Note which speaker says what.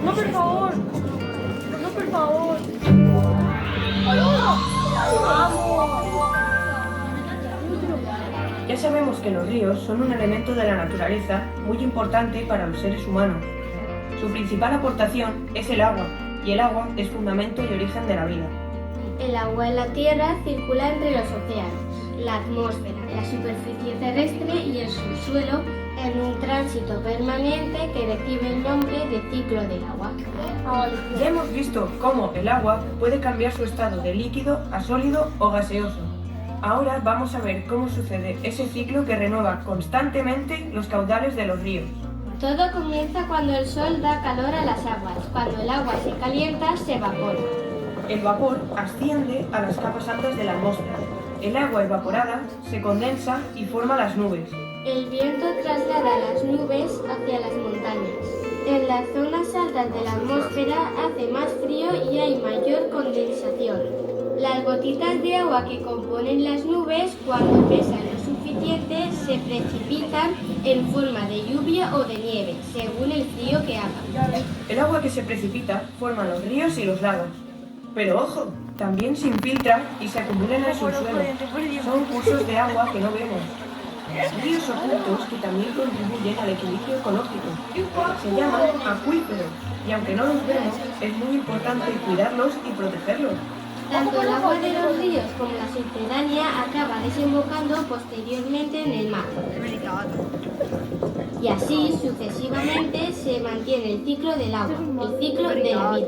Speaker 1: No, por favor. No, por favor.
Speaker 2: Ya sabemos que los ríos son un elemento de la naturaleza muy importante para los seres humanos. Su principal aportación es el agua, y el agua es fundamento y origen de la vida.
Speaker 3: El agua en la Tierra circula entre los océanos, la atmósfera, la superficie terrestre y el subsuelo en un tránsito permanente que recibe el nombre de ciclo del agua.
Speaker 2: Ya hemos visto cómo el agua puede cambiar su estado de líquido a sólido o gaseoso. Ahora vamos a ver cómo sucede ese ciclo que renueva constantemente los caudales de los ríos.
Speaker 3: Todo comienza cuando el sol da calor a las aguas. Cuando el agua se calienta, se evapora.
Speaker 2: El vapor asciende a las capas altas de la atmósfera. El agua evaporada se condensa y forma las nubes.
Speaker 3: El viento traslada las nubes hacia las montañas. En las zonas altas de la atmósfera hace más frío y hay mayor condensación. Las gotitas de agua que componen las nubes, cuando pesan lo suficiente, se precipitan en forma de lluvia o de nieve, según el frío que haga.
Speaker 2: El agua que se precipita forma los ríos y los lagos. Pero ojo, también se infiltra y se acumula en el subsuelo. Son cursos de agua que no vemos. Ríos ocultos que también contribuyen al equilibrio ecológico. Se llaman acuíferos y aunque no los vemos, es muy importante cuidarlos y protegerlos.
Speaker 3: Tanto el agua de los ríos como la subterránea acaba desembocando posteriormente en el mar. Y así sucesivamente se mantiene el ciclo del agua, el ciclo de la vida.